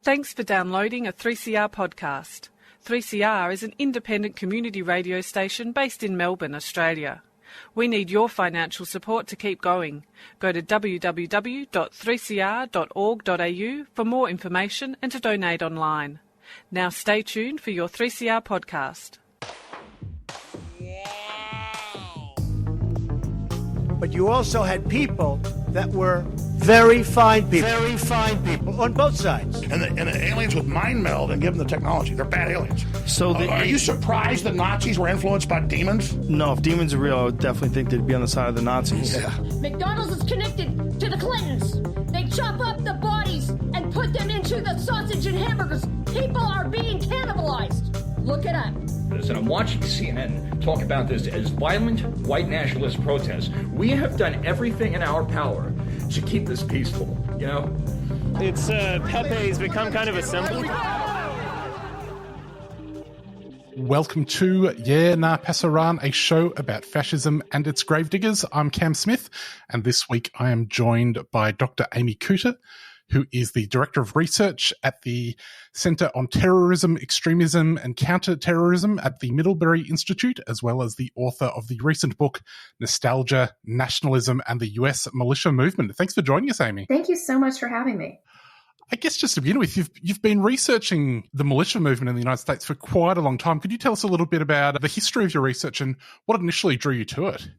Thanks for downloading a 3CR podcast. 3CR is an independent community radio station based in Melbourne, Australia. We need your financial support to keep going. Go to www.3cr.org.au for more information and to donate online. Now stay tuned for your 3CR podcast. But you also had people that were very fine people. Very fine people on both sides. And the aliens would mind meld and give them the technology. They're bad aliens. So are you surprised the Nazis were influenced by demons? No, if demons are real, I would definitely think they'd be on the side of the Nazis. Yeah. McDonald's is connected to the Clintons. They chop up the bodies and put them into the sausage and hamburgers. People are being cannibalized. Look it up. And I'm watching CNN talk about this as violent white nationalist protests. We have done everything in our power to keep this peaceful, you know? It's Pepe's become kind of a symbol. Welcome to Pasaran, a show about fascism and its gravediggers. I'm Cam Smith, and this week I am joined by Dr Amy Cooter, who is the Director of Research at the Centre on Terrorism, Extremism and Counter-Terrorism at the Middlebury Institute, as well as the author of the recent book, Nostalgia, Nationalism and the US Militia Movement. Thanks for joining us, Amy. Thank you so much for having me. I guess just to begin with, you've been researching the militia movement in the United States for quite a long time. Could you tell us a little bit about the history of your research and what initially drew you to it?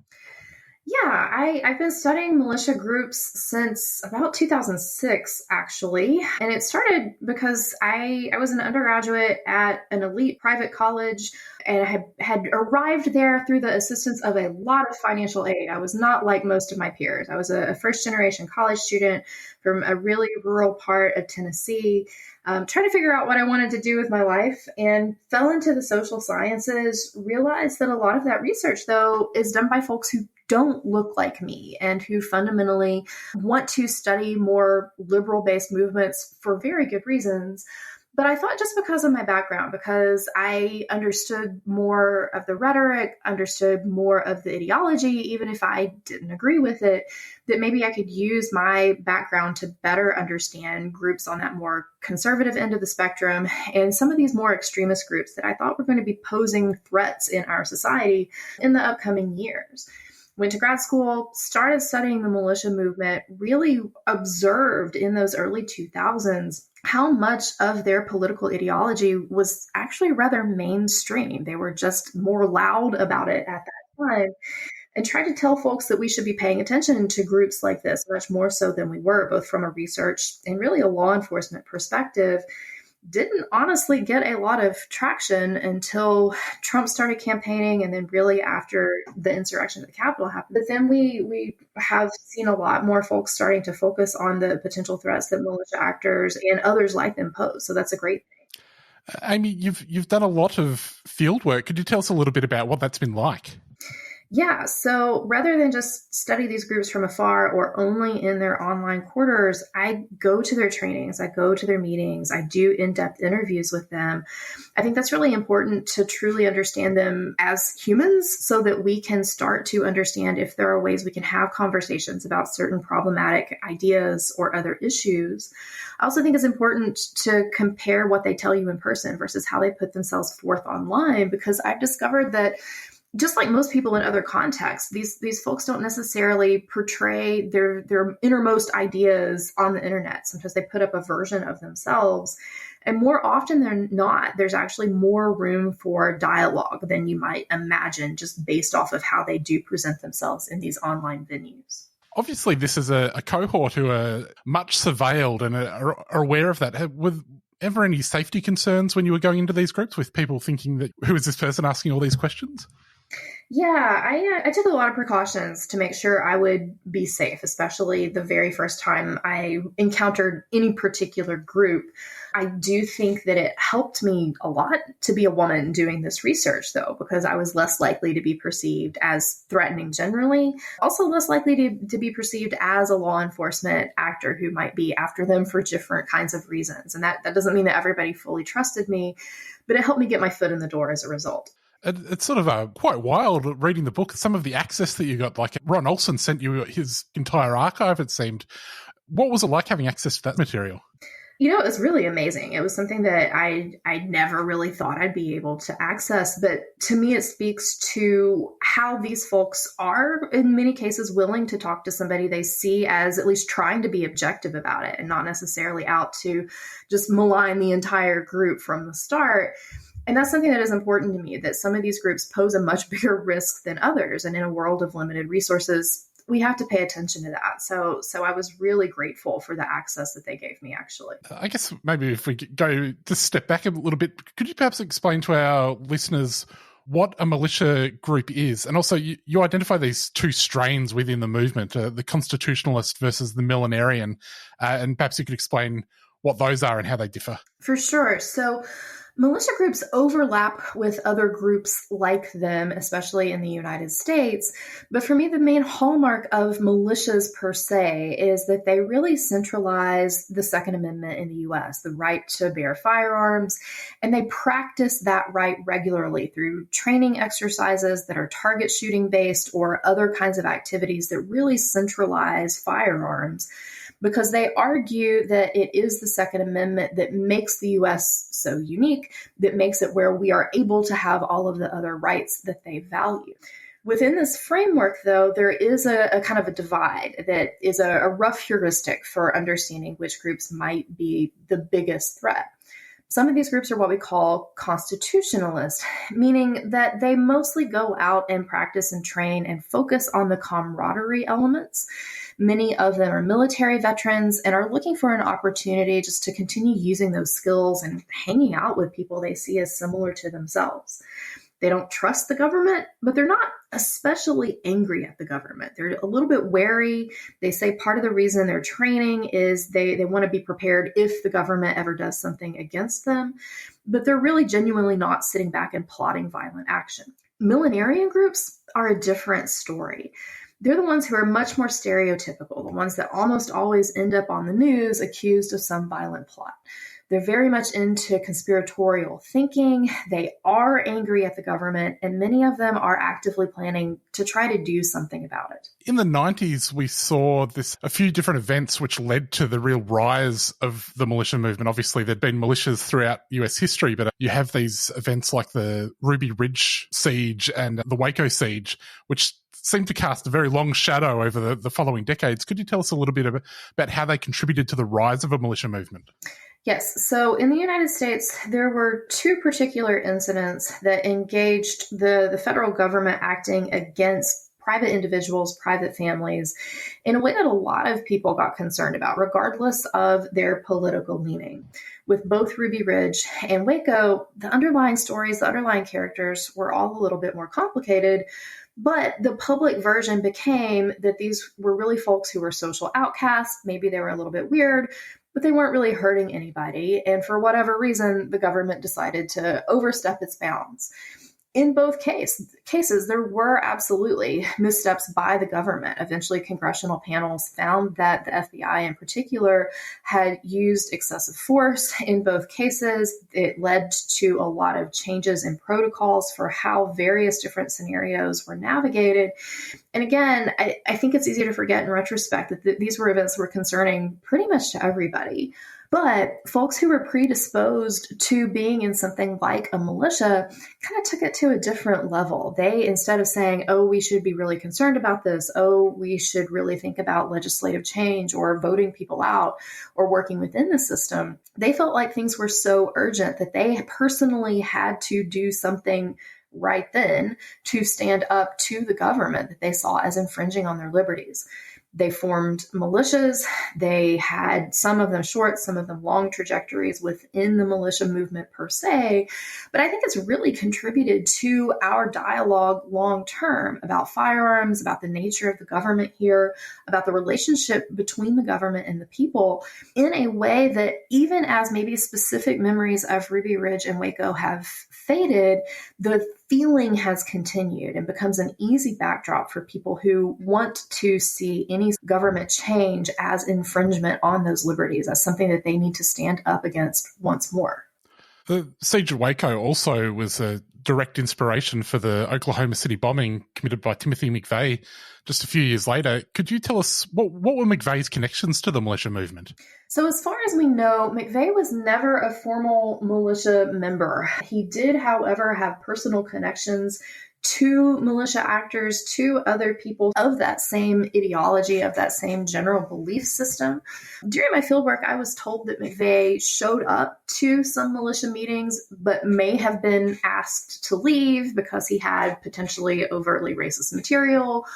Yeah, I've been studying militia groups since about 2006, actually. And it started because I was an undergraduate at an elite private college, and I had arrived there through the assistance of a lot of financial aid. I was not like most of my peers. I was a first-generation college student from a really rural part of Tennessee, trying to figure out what I wanted to do with my life, and fell into the social sciences, realized that a lot of that research, though, is done by folks who don't look like me and who fundamentally want to study more liberal-based movements for very good reasons. But I thought just because of my background, because I understood more of the rhetoric, understood more of the ideology, even if I didn't agree with it, that maybe I could use my background to better understand groups on that more conservative end of the spectrum and some of these more extremist groups that I thought were going to be posing threats in our society in the upcoming years. Went to grad school, started studying the militia movement, really observed in those early 2000s how much of their political ideology was actually rather mainstream. They were just more loud about it at that time, and tried to tell folks that we should be paying attention to groups like this much more so than we were, both from a research and really a law enforcement perspective. Didn't honestly get a lot of traction until Trump started campaigning, and then really after the insurrection at the Capitol happened. But then we have seen a lot more folks starting to focus on the potential threats that militia actors and others like them pose. So that's a great thing. Amy, you've done a lot of field work. Could you tell us a little bit about what that's been like? Yeah, so rather than just study these groups from afar or only in their online quarters, I go to their trainings, I go to their meetings, I do in-depth interviews with them. I think that's really important to truly understand them as humans so that we can start to understand if there are ways we can have conversations about certain problematic ideas or other issues. I also think it's important to compare what they tell you in person versus how they put themselves forth online, because I've discovered that just like most people in other contexts, these folks don't necessarily portray their innermost ideas on the internet. Sometimes they put up a version of themselves. And more often than not, there's actually more room for dialogue than you might imagine, just based off of how they do present themselves in these online venues. Obviously, this is a cohort who are much surveilled and are aware of that. Were ever any safety concerns when you were going into these groups with people thinking that, who is this person asking all these questions? Yeah, I took a lot of precautions to make sure I would be safe, especially the very first time I encountered any particular group. I do think that it helped me a lot to be a woman doing this research, though, because I was less likely to be perceived as threatening generally, also less likely to be perceived as a law enforcement actor who might be after them for different kinds of reasons. And that doesn't mean that everybody fully trusted me, but it helped me get my foot in the door as a result. It's sort of quite wild reading the book, some of the access that you got. Like Ron Olson sent you his entire archive, it seemed. What was it like having access to that material? It was really amazing. It was something that I never really thought I'd be able to access. But to me, it speaks to how these folks are, in many cases, willing to talk to somebody they see as at least trying to be objective about it and not necessarily out to just malign the entire group from the start. And that's something that is important to me, that some of these groups pose a much bigger risk than others. And in a world of limited resources, we have to pay attention to that. So I was really grateful for the access that they gave me, actually. I guess maybe if we go just step back a little bit, could you perhaps explain to our listeners what a militia group is? And also, you identify these two strains within the movement, the constitutionalist versus the millenarian. And perhaps you could explain what those are and how they differ. For sure. So militia groups overlap with other groups like them, especially in the United States. But for me, the main hallmark of militias per se is that they really centralize the Second Amendment in the U.S., the right to bear firearms, and they practice that right regularly through training exercises that are target shooting based or other kinds of activities that really centralize firearms, because they argue that it is the Second Amendment that makes the U.S. so unique, that makes it where we are able to have all of the other rights that they value. Within this framework, though, there is a kind of a divide that is a rough heuristic for understanding which groups might be the biggest threat. Some of these groups are what we call constitutionalist, meaning that they mostly go out and practice and train and focus on the camaraderie elements. Many of them are military veterans and are looking for an opportunity just to continue using those skills and hanging out with people they see as similar to themselves. They don't trust the government, but they're not especially angry at the government. They're a little bit wary. They say part of the reason they're training is they want to be prepared if the government ever does something against them, but they're really genuinely not sitting back and plotting violent action. Millenarian groups are a different story. They're the ones who are much more stereotypical, the ones that almost always end up on the news accused of some violent plot. They're very much into conspiratorial thinking. They are angry at the government, and many of them are actively planning to try to do something about it. In the 90s, we saw a few different events which led to the real rise of the militia movement. Obviously, there'd been militias throughout US history, but you have these events like the Ruby Ridge siege and the Waco siege, which seemed to cast a very long shadow over the following decades. Could you tell us a little bit about how they contributed to the rise of a militia movement? Yes. So in the United States, there were two particular incidents that engaged the federal government acting against private individuals, private families, in a way that a lot of people got concerned about, regardless of their political leaning. With both Ruby Ridge and Waco, the underlying stories, the underlying characters were all a little bit more complicated. But the public version became that these were really folks who were social outcasts. Maybe they were a little bit weird, but they weren't really hurting anybody. And for whatever reason, the government decided to overstep its bounds. In both cases, there were absolutely missteps by the government. Eventually, congressional panels found that the FBI in particular had used excessive force in both cases. It led to a lot of changes in protocols for how various different scenarios were navigated. And again, I think it's easy to forget in retrospect that these were events that were concerning pretty much to everybody. But folks who were predisposed to being in something like a militia kind of took it to a different level. They, instead of saying, oh, we should be really concerned about this, oh, we should really think about legislative change or voting people out or working within the system, they felt like things were so urgent that they personally had to do something right then to stand up to the government that they saw as infringing on their liberties. They formed militias. They had some of them short, some of them long trajectories within the militia movement per se. But I think it's really contributed to our dialogue long term about firearms, about the nature of the government here, about the relationship between the government and the people in a way that even as maybe specific memories of Ruby Ridge and Waco have faded, the feeling has continued and becomes an easy backdrop for people who want to see any government change as infringement on those liberties, as something that they need to stand up against once more. The siege of Waco also was a direct inspiration for the Oklahoma City bombing committed by Timothy McVeigh just a few years later. Could you tell us what were McVeigh's connections to the militia movement? So as far as we know, McVeigh was never a formal militia member. He did, however, have personal connections to militia actors, to other people of that same ideology, of that same general belief system. During my fieldwork, I was told that McVeigh showed up to some militia meetings, but may have been asked to leave because he had potentially overtly racist material,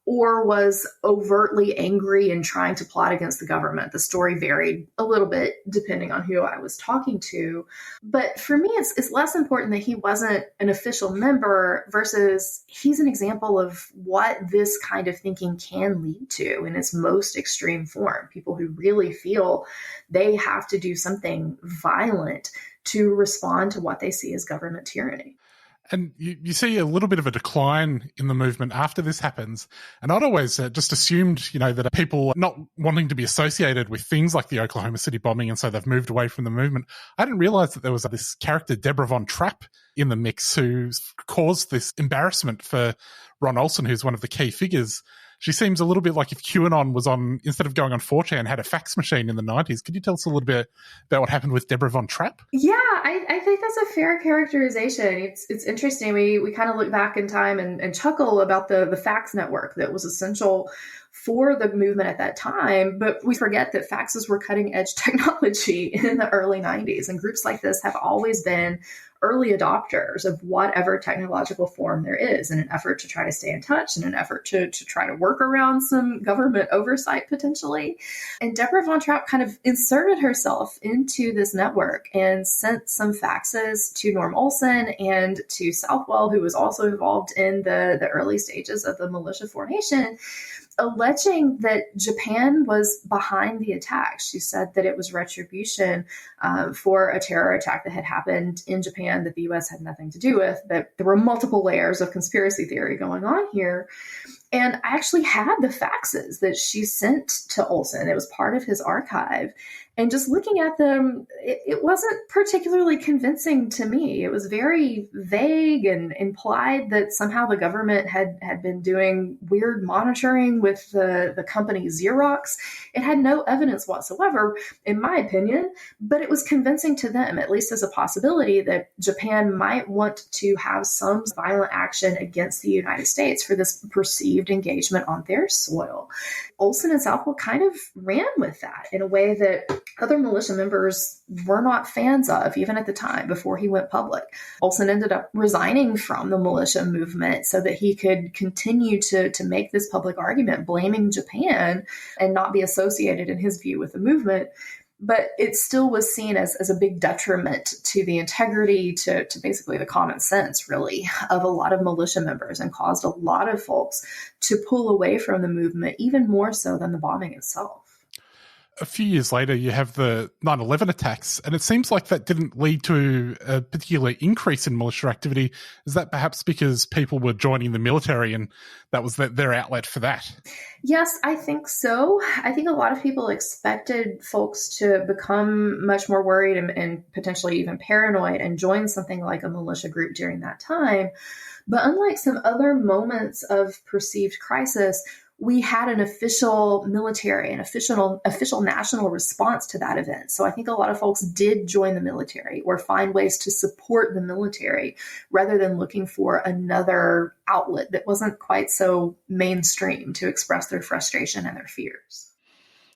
or was overtly angry and trying to plot against the government. The story varied a little bit depending on who I was talking to. But for me, it's less important that he wasn't an official member versus he's an example of what this kind of thinking can lead to in its most extreme form. People who really feel they have to do something violent to respond to what they see as government tyranny. And you see a little bit of a decline in the movement after this happens. And I'd always just assumed, that people not wanting to be associated with things like the Oklahoma City bombing, and so they've moved away from the movement. I didn't realize that there was this character, Deborah Von Trapp, in the mix who caused this embarrassment for Ron Olson, who's one of the key figures. She seems a little bit like if QAnon was on, instead of going on 4chan, had a fax machine in the 90s. Could you tell us a little bit about what happened with Deborah Von Trapp? Yeah, I think that's a fair characterization. It's interesting. We kind of look back in time and chuckle about the fax network that was essential for the movement at that time, but we forget that faxes were cutting edge technology in the early 90s, and groups like this have always been early adopters of whatever technological form there is in an effort to try to stay in touch, in an effort to try to work around some government oversight potentially. And Deborah Von Trapp kind of inserted herself into this network and sent some faxes to Norm Olson and to Southwell, who was also involved in the early stages of the militia formation, alleging that Japan was behind the attack. She said that it was retribution for a terror attack that had happened in Japan that the U.S. had nothing to do with, that there were multiple layers of conspiracy theory going on here. And I actually had the faxes that she sent to Olson. It was part of his archive. And just looking at them, it wasn't particularly convincing to me. It was very vague and implied that somehow the government had been doing weird monitoring with the company Xerox. It had no evidence whatsoever, in my opinion, but it was convincing to them, at least as a possibility, that Japan might want to have some violent action against the United States for this perceived engagement on their soil. Olson and Southwell kind of ran with that in a way that other militia members were not fans of, even at the time, before he went public. Olson ended up resigning from the militia movement so that he could continue to make this public argument, blaming Japan and not be associated, in his view, with the movement. But it still was seen as a big detriment to the integrity, to basically the common sense, really, of a lot of militia members, and caused a lot of folks to pull away from the movement, even more so than the bombing itself. A few years later, you have the 9/11 attacks, and it seems like that didn't lead to a particular increase in militia activity. Is that perhaps because people were joining the military and that was their outlet for that? Yes, I think so. I think a lot of people expected folks to become much more worried and potentially even paranoid and join something like a militia group during that time. But unlike some other moments of perceived crisis, we had an official military, an official national response to that event. So I think a lot of folks did join the military or find ways to support the military rather than looking for another outlet that wasn't quite so mainstream to express their frustration and their fears.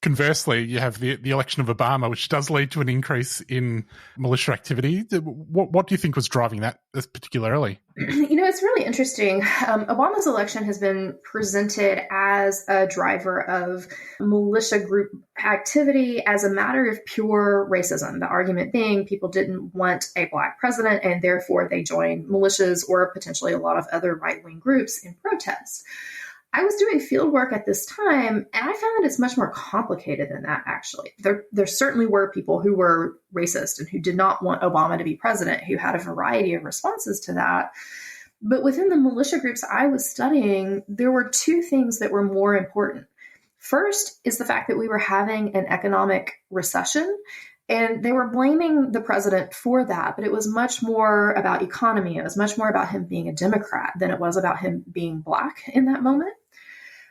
Conversely, you have the election of Obama, which does lead to an increase in militia activity. What do you think was driving that particularly? It's really interesting. Obama's election has been presented as a driver of militia group activity as a matter of pure racism. The argument being people didn't want a Black president, and therefore they joined militias or potentially a lot of other right-wing groups in protest. I was doing field work at this time, and I found that it's much more complicated than that, actually. There certainly were people who were racist and who did not want Obama to be president, who had a variety of responses to that. But within the militia groups I was studying, there were two things that were more important. First is the fact that we were having an economic recession, And they were blaming the president for that, but it was much more about economy. It was much more about him being a Democrat than it was about him being Black in that moment.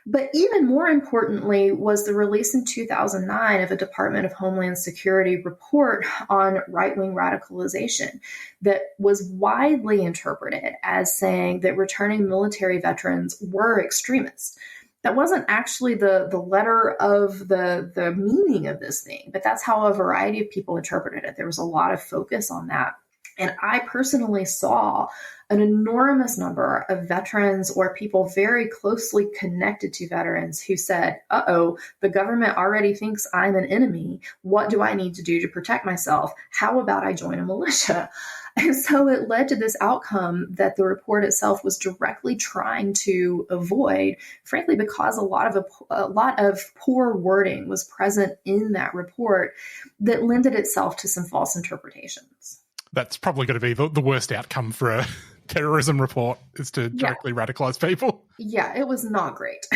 But even more importantly was the release in 2009 of a Department of Homeland Security report on right-wing radicalization that was widely interpreted as saying that returning military veterans were extremists. That wasn't actually the letter of the meaning of this thing, but that's how a variety of people interpreted it. There was a lot of focus on that. And I personally saw an enormous number of veterans or people very closely connected to veterans who said, the government already thinks I'm an enemy. What do I need to do to protect myself? How about I join a militia? And so it led to this outcome that the report itself was directly trying to avoid, frankly, because a lot of poor wording was present in that report that lended itself to some false interpretations. That's probably going to be the worst outcome for a terrorism report, is to directly radicalize people. Yeah, it was not great.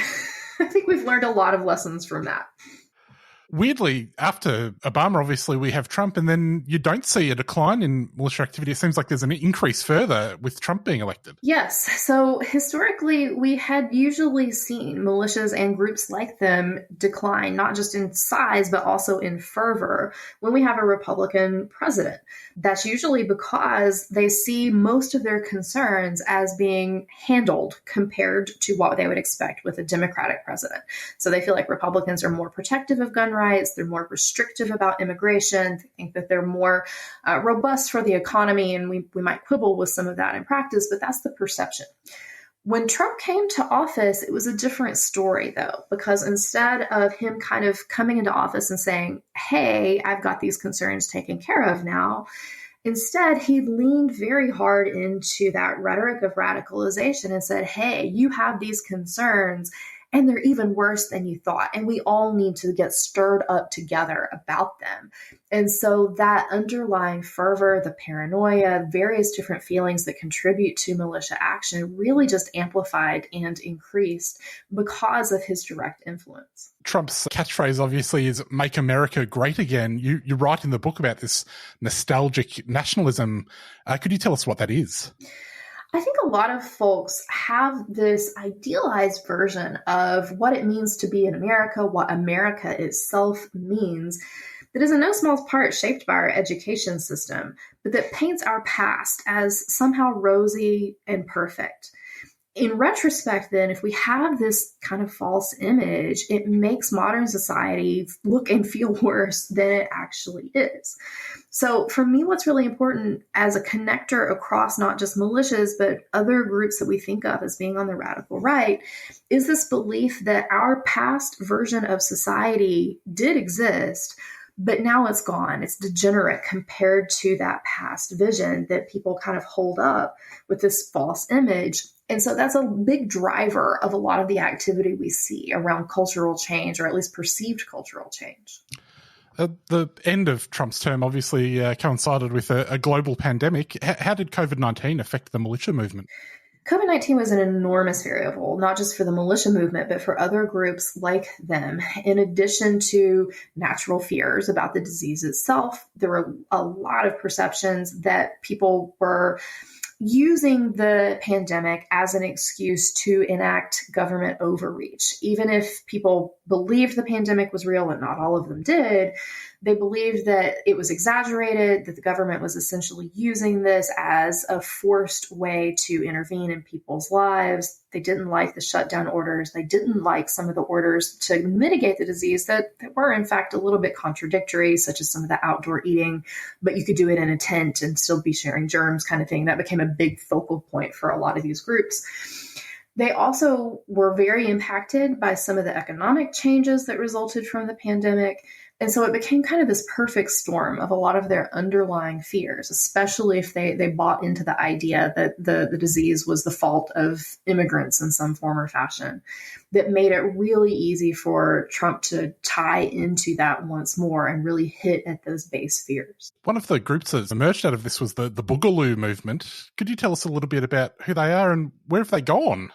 I think we've learned a lot of lessons from that. Weirdly, after Obama, obviously, we have Trump, and then you don't see a decline in militia activity. It seems like there's an increase further with Trump being elected. Yes. So historically, we had usually seen militias and groups like them decline, not just in size, but also in fervor when we have a Republican president. That's usually because they see most of their concerns as being handled compared to what they would expect with a Democratic president. So they feel like Republicans are more protective of gun rights. They're more restrictive about immigration. They think that they're more robust for the economy. And we might quibble with some of that in practice, but that's the perception. When Trump came to office, it was a different story, though, because instead of him kind of coming into office and saying, hey, I've got these concerns taken care of now, instead, he leaned very hard into that rhetoric of radicalization and said, hey, you have these concerns, and they're even worse than you thought. And we all need to get stirred up together about them. And so that underlying fervor, the paranoia, various different feelings that contribute to militia action really just amplified and increased because of his direct influence. Trump's catchphrase, obviously, is "Make America Great Again." You write in the book about this nostalgic nationalism. Could you tell us what that is? I think a lot of folks have this idealized version of what it means to be in America, what America itself means, that is in no small part shaped by our education system, but that paints our past as somehow rosy and perfect. In retrospect, then, if we have this kind of false image, it makes modern society look and feel worse than it actually is. So for me, what's really important as a connector across not just militias, but other groups that we think of as being on the radical right, is this belief that our past version of society did exist, but now it's gone. It's degenerate compared to that past vision that people kind of hold up with this false image. And so that's a big driver of a lot of the activity we see around cultural change, or at least perceived cultural change. The end of Trump's term obviously coincided with a global pandemic. How did COVID-19 affect the militia movement? COVID-19 was an enormous variable, not just for the militia movement, but for other groups like them. In addition to natural fears about the disease itself, there were a lot of perceptions that people were using the pandemic as an excuse to enact government overreach. Even if people believed the pandemic was real, and not all of them did, they believed that it was exaggerated, that the government was essentially using this as a forced way to intervene in people's lives. They didn't like the shutdown orders. They didn't like some of the orders to mitigate the disease that were, in fact, a little bit contradictory, such as some of the outdoor eating, but you could do it in a tent and still be sharing germs kind of thing. That became a big focal point for a lot of these groups. They also were very impacted by some of the economic changes that resulted from the pandemic. And so it became kind of this perfect storm of a lot of their underlying fears, especially if they bought into the idea that the disease was the fault of immigrants in some form or fashion, that made it really easy for Trump to tie into that once more and really hit at those base fears. One of the groups that emerged out of this was the Boogaloo movement. Could you tell us a little bit about who they are and where have they gone?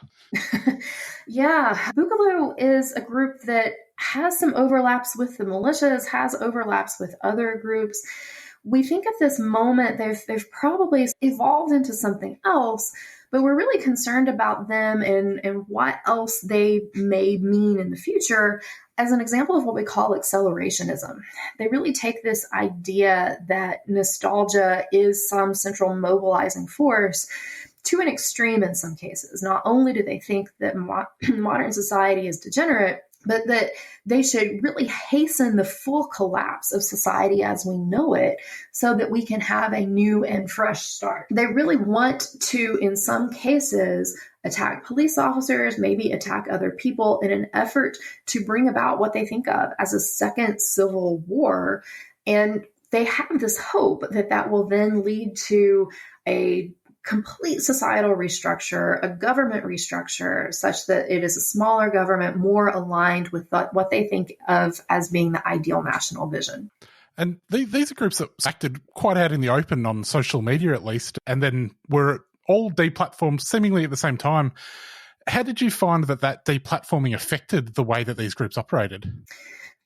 Yeah, Boogaloo is a group that has some overlaps with the militias, has overlaps with other groups. We think at this moment they've probably evolved into something else, but we're really concerned about them and what else they may mean in the future as an example of what we call accelerationism. They really take this idea that nostalgia is some central mobilizing force to an extreme in some cases. Not only do they think that modern society is degenerate, but that they should really hasten the full collapse of society as we know it so that we can have a new and fresh start. They really want to, in some cases, attack police officers, maybe attack other people in an effort to bring about what they think of as a second civil war. And they have this hope that that will then lead to a complete societal restructure, a government restructure, such that it is a smaller government more aligned with what they think of as being the ideal national vision. And these are groups that acted quite out in the open on social media, at least, and then were all deplatformed seemingly at the same time. How did you find that deplatforming affected the way that these groups operated?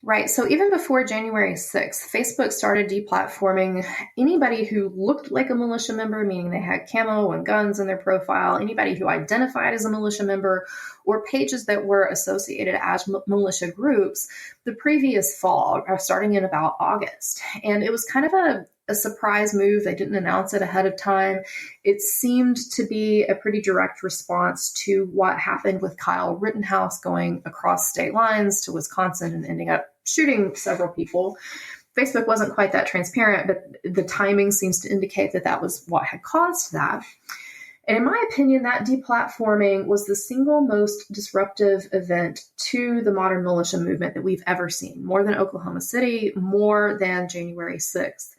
Right. So even before January 6th, Facebook started deplatforming anybody who looked like a militia member, meaning they had camo and guns in their profile, anybody who identified as a militia member, or pages that were associated as militia groups the previous fall, starting in about August. And it was kind of a surprise move. They didn't announce it ahead of time. It seemed to be a pretty direct response to what happened with Kyle Rittenhouse going across state lines to Wisconsin and ending up shooting several people. Facebook wasn't quite that transparent, but the timing seems to indicate that that was what had caused that. And in my opinion, that deplatforming was the single most disruptive event to the modern militia movement that we've ever seen, more than Oklahoma City, more than January 6th.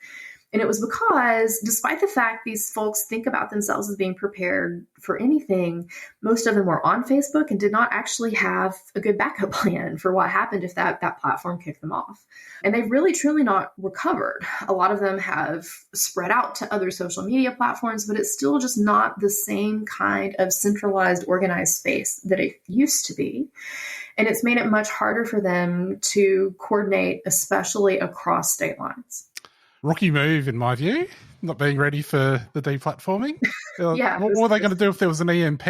And it was because, despite the fact these folks think about themselves as being prepared for anything, most of them were on Facebook and did not actually have a good backup plan for what happened if that platform kicked them off. And they've really, truly not recovered. A lot of them have spread out to other social media platforms, but it's still just not the same kind of centralized, organized space that it used to be. And it's made it much harder for them to coordinate, especially across state lines. Rookie move, in my view, not being ready for the deplatforming. Yeah, what were they going to do if there was an EMP?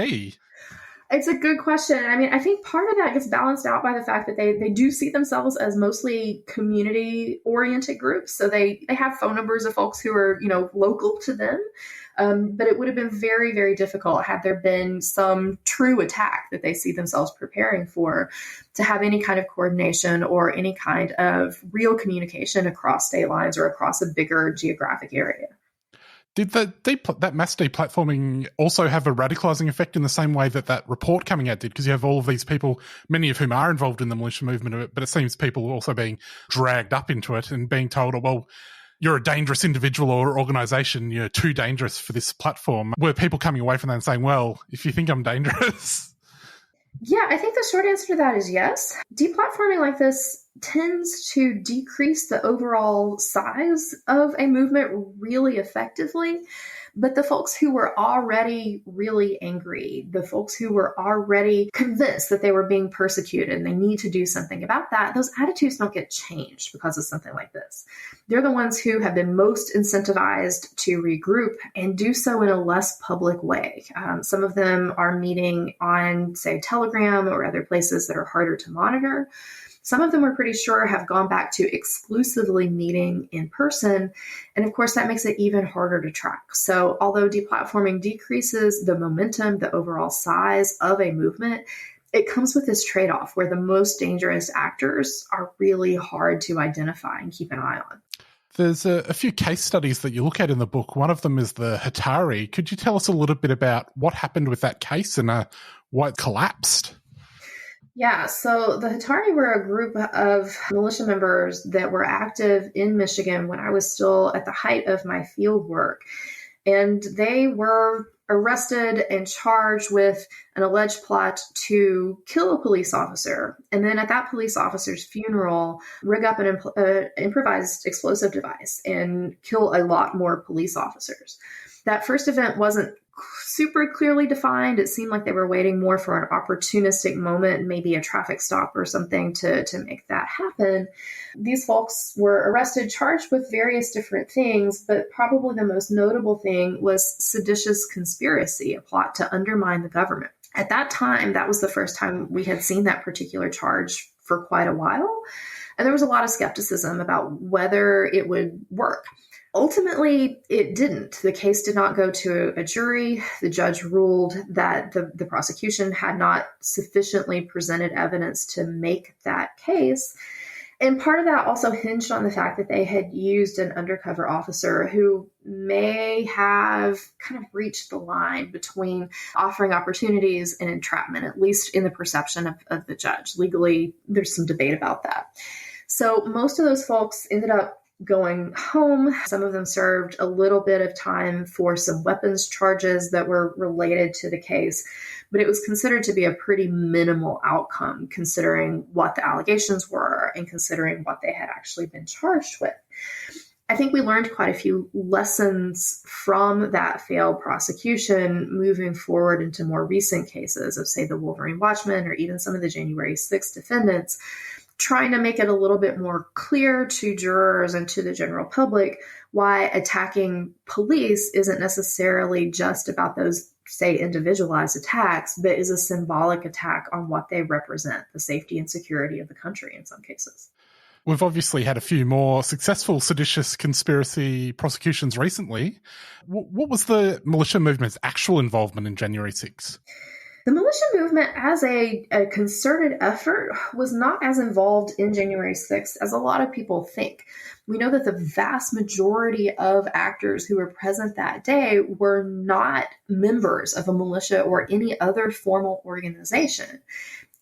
It's a good question. I mean, I think part of that gets balanced out by the fact that they do see themselves as mostly community-oriented groups. So they have phone numbers of folks who are, local to them. But it would have been very, very difficult had there been some true attack that they see themselves preparing for to have any kind of coordination or any kind of real communication across state lines or across a bigger geographic area. Did that mass deplatforming also have a radicalizing effect in the same way that report coming out did? Because you have all of these people, many of whom are involved in the militia movement, but it seems people also being dragged up into it and being told, oh, well, you're a dangerous individual or organization, you're too dangerous for this platform. Were people coming away from that and saying, well, if you think I'm dangerous? Yeah, I think the short answer to that is yes. Deplatforming like this tends to decrease the overall size of a movement really effectively. But the folks who were already really angry, the folks who were already convinced that they were being persecuted and they need to do something about that, those attitudes don't get changed because of something like this. They're the ones who have been most incentivized to regroup and do so in a less public way. Some of them are meeting on, say, Telegram or other places that are harder to monitor. Some of them we're pretty sure have gone back to exclusively meeting in person. And of course, that makes it even harder to track. So although deplatforming decreases the momentum, the overall size of a movement, it comes with this trade-off where the most dangerous actors are really hard to identify and keep an eye on. There's a few case studies that you look at in the book. One of them is the Hatari. Could you tell us a little bit about what happened with that case and why it collapsed? Yeah, so the Hatari were a group of militia members that were active in Michigan when I was still at the height of my field work. And they were arrested and charged with an alleged plot to kill a police officer. And then at that police officer's funeral, rig up an improvised explosive device and kill a lot more police officers. That first event wasn't super clearly defined. It seemed like they were waiting more for an opportunistic moment, maybe a traffic stop or something to make that happen. These folks were arrested, charged with various different things, but probably the most notable thing was seditious conspiracy, a plot to undermine the government. At that time, that was the first time we had seen that particular charge for quite a while. And there was a lot of skepticism about whether it would work. Ultimately, it didn't. The case did not go to a jury. The judge ruled that the prosecution had not sufficiently presented evidence to make that case. And part of that also hinged on the fact that they had used an undercover officer who may have kind of reached the line between offering opportunities and entrapment, at least in the perception of the judge. Legally, there's some debate about that. So most of those folks ended up going home. Some of them served a little bit of time for some weapons charges that were related to the case, but it was considered to be a pretty minimal outcome considering what the allegations were and considering what they had actually been charged with. I think we learned quite a few lessons from that failed prosecution moving forward into more recent cases of, say, the Wolverine Watchmen or even some of the January 6th defendants, trying to make it a little bit more clear to jurors and to the general public why attacking police isn't necessarily just about those, say, individualized attacks, but is a symbolic attack on what they represent, the safety and security of the country in some cases. We've obviously had a few more successful seditious conspiracy prosecutions recently. What was the militia movement's actual involvement in January 6? The militia movement as a concerted effort was not as involved in January 6th as a lot of people think. We know that the vast majority of actors who were present that day were not members of a militia or any other formal organization.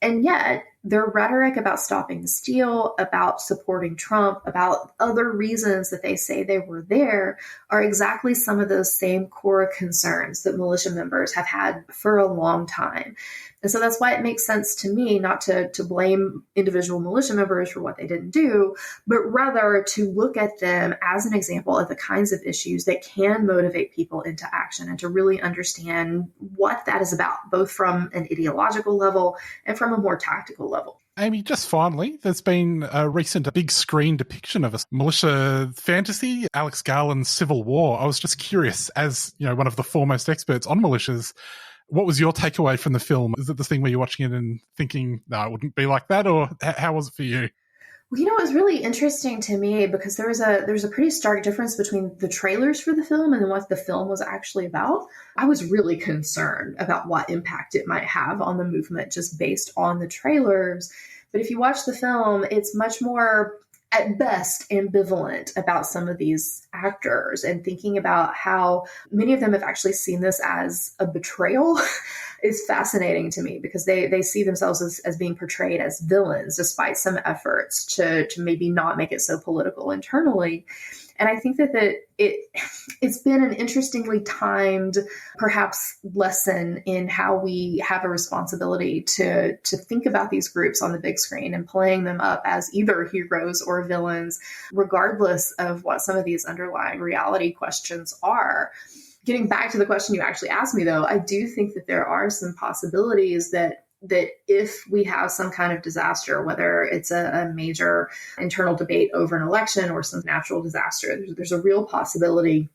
And yet, their rhetoric about stopping the steal, about supporting Trump, about other reasons that they say they were there are exactly some of those same core concerns that militia members have had for a long time. And so that's why it makes sense to me not to blame individual militia members for what they didn't do, but rather to look at them as an example of the kinds of issues that can motivate people into action and to really understand what that is about, both from an ideological level and from a more tactical level. Amy, just finally, there's been a recent big screen depiction of a militia fantasy, Alex Garland's Civil War. I was just curious, as one of the foremost experts on militias, what was your takeaway from the film? Is it the thing where you're watching it and thinking, no, it wouldn't be like that? Or how was it for you? Well, it was really interesting to me because there's a pretty stark difference between the trailers for the film and what the film was actually about. I was really concerned about what impact it might have on the movement just based on the trailers. But if you watch the film, it's much more, at best, ambivalent about some of these actors and thinking about how many of them have actually seen this as a betrayal is fascinating to me because they see themselves as being portrayed as villains despite some efforts to maybe not make it so political internally. And I think that it's been an interestingly timed, perhaps, lesson in how we have a responsibility to think about these groups on the big screen and playing them up as either heroes or villains, regardless of what some of these underlying reality questions are. Getting back to the question you actually asked me, though, I do think that there are some possibilities that if we have some kind of disaster, whether it's a major internal debate over an election or some natural disaster, there's a real possibility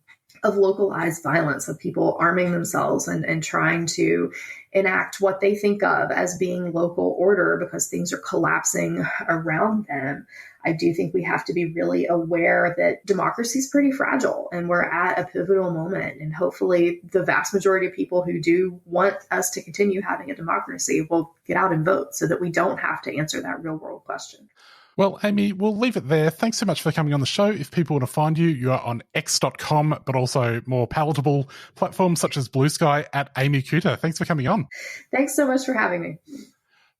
of localized violence, of people arming themselves and trying to enact what they think of as being local order because things are collapsing around them. I do think we have to be really aware that democracy is pretty fragile and we're at a pivotal moment. And hopefully the vast majority of people who do want us to continue having a democracy will get out and vote so that we don't have to answer that real world question. Well, Amy, we'll leave it there. Thanks so much for coming on the show. If people want to find you, you are on x.com, but also more palatable platforms such as Blue Sky at Amy Cooter. Thanks for coming on. Thanks so much for having me.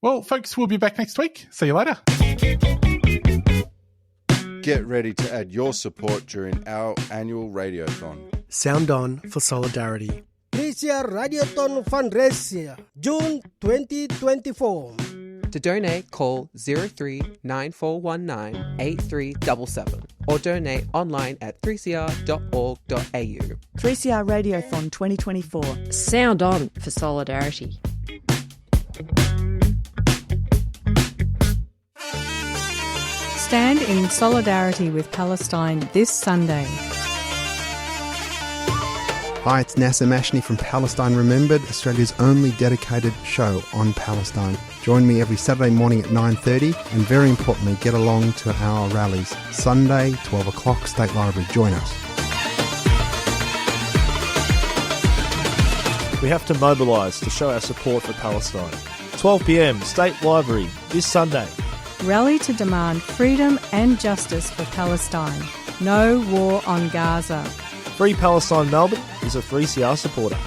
Well, folks, we'll be back next week. See you later. Get ready to add your support during our annual Radiothon. Sound on for solidarity. Militia Radiothon fundraiser, June 2024. To donate, call 03 9419 8377. or donate online at 3cr.org.au. 3CR Radiothon 2024. Sound on for solidarity. Stand in solidarity with Palestine this Sunday. Hi, it's Nasser Mashni from Palestine Remembered, Australia's only dedicated show on Palestine. Join me every Saturday morning at 9:30 and very importantly, get along to our rallies. Sunday, 12 o'clock, State Library. Join us. We have to mobilise to show our support for Palestine. 12 p.m, State Library, this Sunday. Rally to demand freedom and justice for Palestine. No war on Gaza. Free Palestine Melbourne is a 3CR supporter.